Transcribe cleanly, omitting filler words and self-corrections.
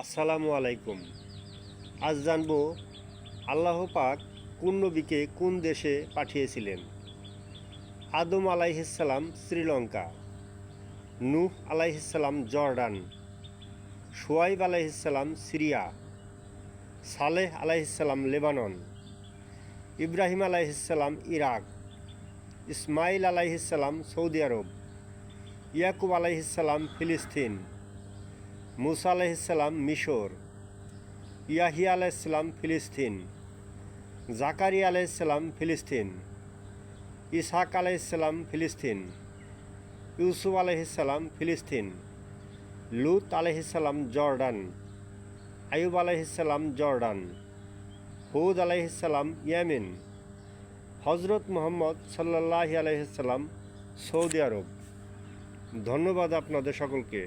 আসসালামু আলাইকুম। আজ জানব আল্লাহ পাক কোন নবীকে কোন দেশে পাঠিয়েছিলেন। আদম আলাইহিসসালাম শ্রীলঙ্কা, নূহ আলাইহিসসালাম জর্ডান, শুয়াইব আলাইহিসসালাম সিরিয়া, সালেহ আলাইহিসসালাম লেবানন, ইব্রাহিম আলাইহিসসালাম ইরাক, ইসমাইল আলাইহিসসালাম সৌদি আরব, ইয়াকুব আলাইহিসসালাম ফিলিস্তিন, মুসা আলাইহিসসালাম মিশর, ইয়াহিয়া আলাইহিসসালাম ফিলিস্তিন, জাকারিয়া আলাইহিসসালাম ফিলিস্তিন, ইসহাক আলাইহিসসালাম ফিলিস্তিন, ইউসুফ আলাইহিসসালাম ফিলিস্তিন, লূত আলাইহিসসালাম জর্ডান, আইয়ুব আলাইহিসসালাম জর্ডান, হুদ আলাইহিসসালাম ইয়েমেন, হজরত মুহাম্মদ সাল্লাল্লাহু আলাইহি ওয়াসাল্লাম সৌদি আরব। ধন্যবাদ আপনাদের সকলকে।